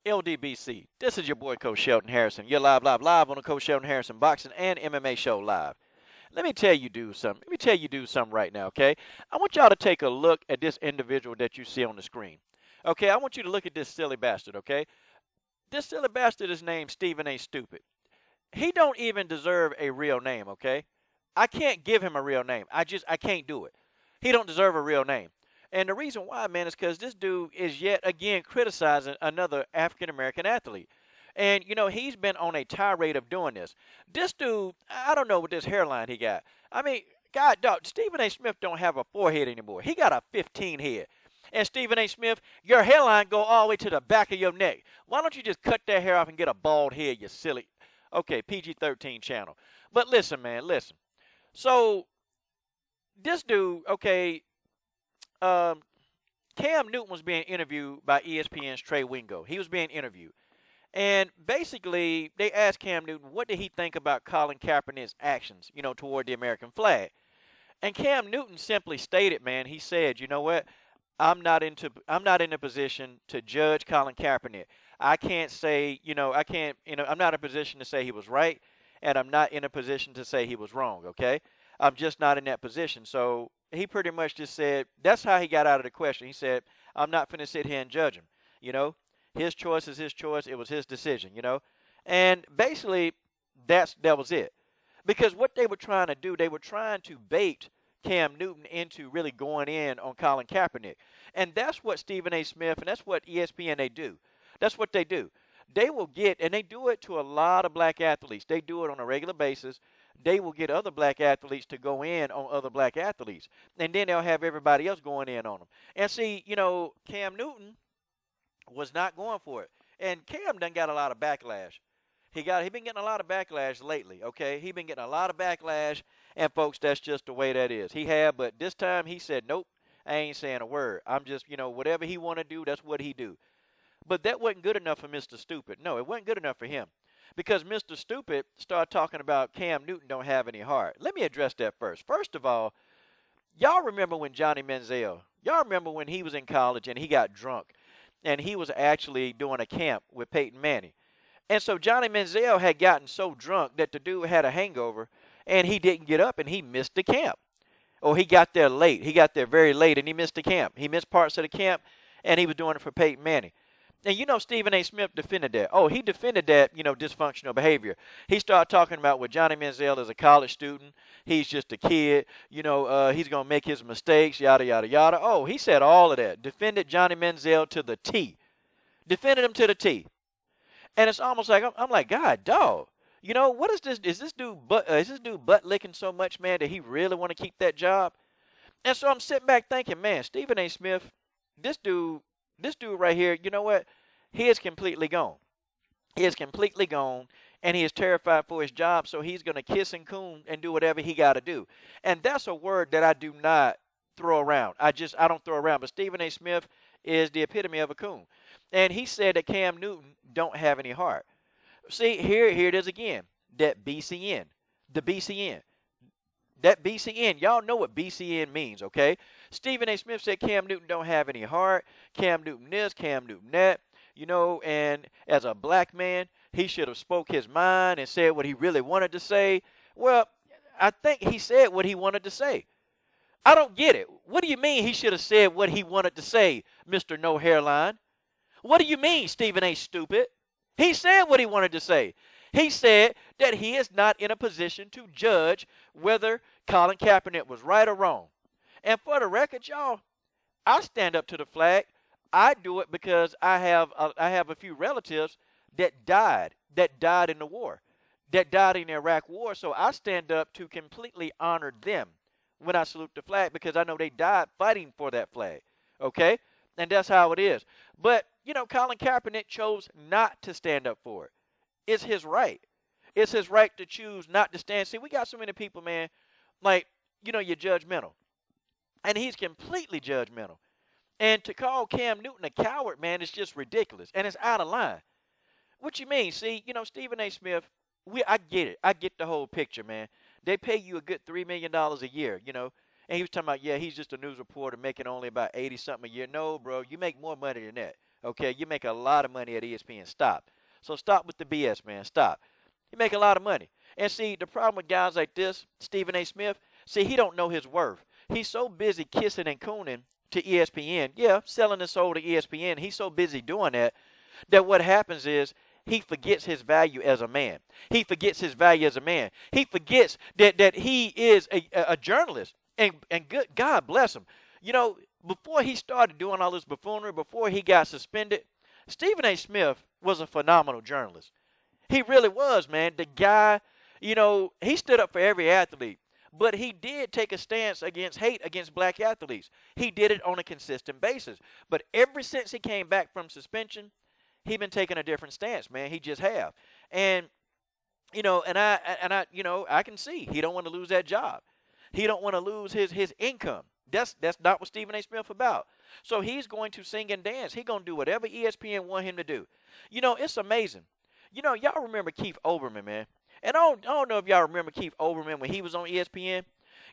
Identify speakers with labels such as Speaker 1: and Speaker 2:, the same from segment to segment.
Speaker 1: LDBC. This is your boy, Coach Shelton Harrison. You're live on the Coach Shelton Harrison Boxing and MMA Show live. Let me tell you do something. Let me tell you do something right now, okay? I want y'all to take a look at this individual that you see on the screen. Okay, I want you to look at this silly bastard, okay? This silly bastard is named Stephen A. Stupid. He don't even deserve a real name, okay? I can't give him a real name. I can't do it. He don't deserve a real name. And the reason why, man, is because this dude is yet again criticizing another African American athlete. And, he's been on a tirade of doing this. This dude, I don't know what this hairline he got. I mean, God, dog, Stephen A. Smith don't have a forehead anymore. He got a 15 head. And Stephen A. Smith, your hairline go all the way to the back of your neck. Why don't you just cut that hair off and get a bald head, you silly. Okay, PG-13 channel. But listen, man, listen. So, this dude, okay, Cam Newton was being interviewed by ESPN's Trey Wingo. He was being interviewed. And basically, they asked Cam Newton, what did he think about Colin Kaepernick's actions, toward the American flag? And Cam Newton simply stated, man, he said, you know what? I'm not in a position to judge Colin Kaepernick. I can't say, I'm not in a position to say he was right, and I'm not in a position to say he was wrong, okay? I'm just not in that position. So he pretty much just said, that's how he got out of the question. He said, I'm not finna sit here and judge him, His choice is his choice. It was his decision, And basically, that was it. Because what they were trying to do, they were trying to bait Cam Newton into really going in on Colin Kaepernick. And that's what Stephen A. Smith and that's what ESPN, they do. That's what they do. They will get, and they do it to a lot of black athletes. They do it on a regular basis. They will get other black athletes to go in on other black athletes. And then they'll have everybody else going in on them. And see, Cam Newton was not going for it. And Cam done got a lot of backlash. He been getting a lot of backlash lately, okay? He been getting a lot of backlash, and folks, that's just the way that is. He had, but this time he said, nope, I ain't saying a word. I'm just, whatever he want to do, that's what he do. But that wasn't good enough for Mr. Stupid. No, it wasn't good enough for him. Because Mr. Stupid started talking about Cam Newton don't have any heart. Let me address that first. First of all, y'all remember when y'all remember when he was in college and he got drunk and he was actually doing a camp with Peyton Manning. And so Johnny Manziel had gotten so drunk that the dude had a hangover and he didn't get up and he missed the camp. Or he got there late. He got there very late and he missed the camp. He missed parts of the camp and he was doing it for Peyton Manning. And Stephen A. Smith defended that. Oh, he defended that, dysfunctional behavior. He started talking about what Johnny Manziel is a college student. He's just a kid. He's going to make his mistakes, yada, yada, yada. Oh, he said all of that. Defended Johnny Manziel to the T. Defended him to the T. And it's almost like, I'm like, God, dog. What is this? Is this dude butt licking so much, man, that he really want to keep that job? And so I'm sitting back thinking, man, Stephen A. Smith, this dude right here, you know what? He is completely gone. He is completely gone, and he is terrified for his job, so he's going to kiss and coon and do whatever he got to do. And that's a word that I do not throw around. I don't throw around. But Stephen A. Smith is the epitome of a coon. And he said that Cam Newton don't have any heart. See, here it is again, that BCN, the BCN. That BCN, y'all know what BCN means, okay? Stephen A. Smith said Cam Newton don't have any heart, Cam Newton this, Cam Newton that, and as a black man, he should have spoke his mind and said what he really wanted to say. Well, I think he said what he wanted to say. I don't get it. What do you mean he should have said what he wanted to say, Mr. No Hairline? What do you mean, Stephen A. Stupid? He said what he wanted to say. He said that he is not in a position to judge whether Colin Kaepernick was right or wrong. And for the record, y'all, I stand up to the flag. I do it because I have a few relatives that died in the war, that died in the Iraq war. So I stand up to completely honor them when I salute the flag because I know they died fighting for that flag. Okay? And that's how it is. But, Colin Kaepernick chose not to stand up for it. It's his right. It's his right to choose not to stand. See, we got so many people, man, like, you're judgmental. And he's completely judgmental. And to call Cam Newton a coward, man, is just ridiculous. And it's out of line. What you mean? See, Stephen A. Smith, I get it. I get the whole picture, man. They pay you a good $3 million a year, And he was talking about, yeah, he's just a news reporter making only about 80-something a year. No, bro, you make more money than that. Okay, you make a lot of money at ESPN. Stop. So stop with the BS, man. Stop. You make a lot of money. And see, the problem with guys like this, Stephen A. Smith, see, he don't know his worth. He's so busy kissing and cooning to ESPN. Yeah, selling his soul to ESPN. He's so busy doing that what happens is he forgets his value as a man. He forgets his value as a man. He forgets that he is a journalist. And good God bless him. You know, before he started doing all this buffoonery, before he got suspended, Stephen A. Smith was a phenomenal journalist. He really was, man. The guy, you know, he stood up for every athlete. But he did take a stance against hate against black athletes. He did it on a consistent basis. But ever since he came back from suspension, he been taking a different stance, man. He just have. And you know, you know, I can see he don't want to lose that job. He don't want to lose his income. That's not what Stephen A. Smith about. So he's going to sing and dance. He's going to do whatever ESPN want him to do. You know, it's amazing. You know, y'all remember Keith Olbermann, man. And I don't know if y'all remember Keith Olbermann when he was on ESPN.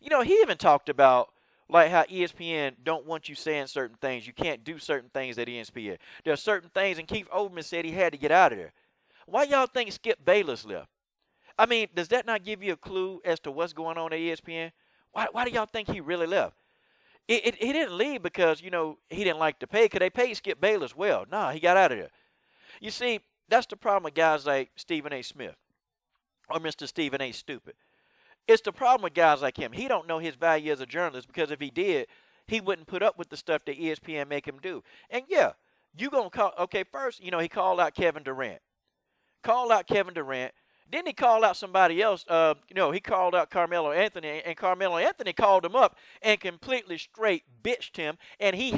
Speaker 1: You know, he even talked about like how ESPN don't want you saying certain things. You can't do certain things at ESPN. There are certain things, and Keith Olbermann said he had to get out of there. Why y'all think Skip Bayless left? I mean, does that not give you a clue as to what's going on at ESPN? Why do y'all think he really left? He didn't leave because, you know, he didn't like the pay, because they paid Skip Bayless well. Nah, he got out of there. You see, that's the problem with guys like Stephen A. Smith or Mr. Stephen A. Stupid. It's the problem with guys like him. He don't know his value as a journalist, because if he did, he wouldn't put up with the stuff that ESPN make him do. And, yeah, you going to call – okay, first, you know, he called out Kevin Durant. Then he called out somebody else. You know, he called out Carmelo Anthony, and Carmelo Anthony called him up and completely straight bitched him. And he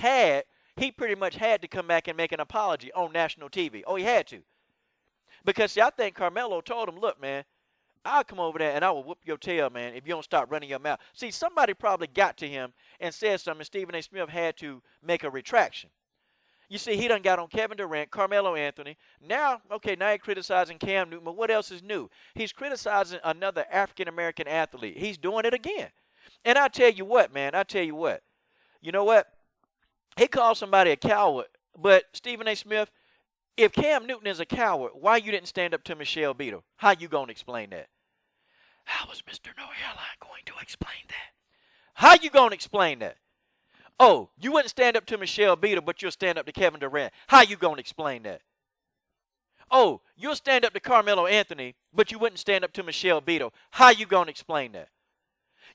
Speaker 1: pretty much had to come back and make an apology on national TV. Oh, he had to. Because, see, I think Carmelo told him, look, man, I'll come over there and I will whoop your tail, man, if you don't stop running your mouth. See, somebody probably got to him and said something, and Stephen A. Smith had to make a retraction. You see, he done got on Kevin Durant, Carmelo Anthony. Now he's criticizing Cam Newton, but what else is new? He's criticizing another African-American athlete. He's doing it again. And I tell you what, man, you know what? He called somebody a coward, but Stephen A. Smith, if Cam Newton is a coward, why you didn't stand up to Michelle Beadle? How you going to explain that? How is Mr. No Hairline going to explain that? How you going to explain that? Oh, you wouldn't stand up to Michelle Beadle, but you'll stand up to Kevin Durant. How you going to explain that? Oh, you'll stand up to Carmelo Anthony, but you wouldn't stand up to Michelle Beadle. How you going to explain that?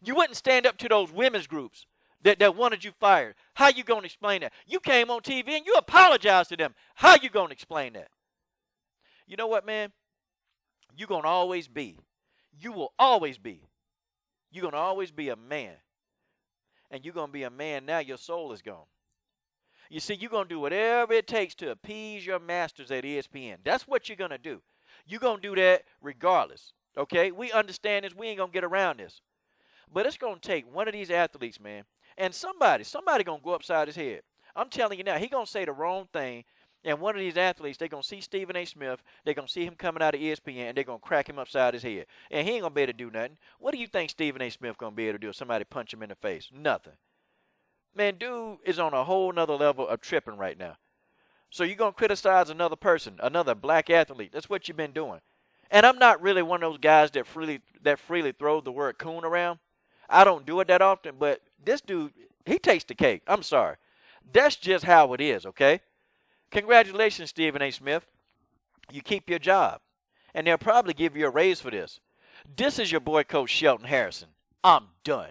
Speaker 1: You wouldn't stand up to those women's groups that wanted you fired. How you going to explain that? You came on TV and you apologized to them. How you going to explain that? You know what, man? You're going to always be. You will always be. You're going to always be a man. And you're going to be a man now, your soul is gone. You see, you're going to do whatever it takes to appease your masters at ESPN. That's what you're going to do. You're going to do that regardless. Okay? We understand this. We ain't going to get around this. But it's going to take one of these athletes, man. And somebody going to go upside his head. I'm telling you now, he going to say the wrong thing. And one of these athletes, they're going to see Stephen A. Smith. They're going to see him coming out of ESPN, and they're going to crack him upside his head. And he ain't going to be able to do nothing. What do you think Stephen A. Smith going to be able to do if somebody punch him in the face? Nothing. Man, dude is on a whole nother level of tripping right now. So you're going to criticize another person, another black athlete. That's what you've been doing. And I'm not really one of those guys that freely throw the word coon around. I don't do it that often, but this dude, he takes the cake. I'm sorry. That's just how it is, okay? Congratulations, Stephen A. Smith. You keep your job. And they'll probably give you a raise for this. This is your boy, Coach Shelton Harrison. I'm done.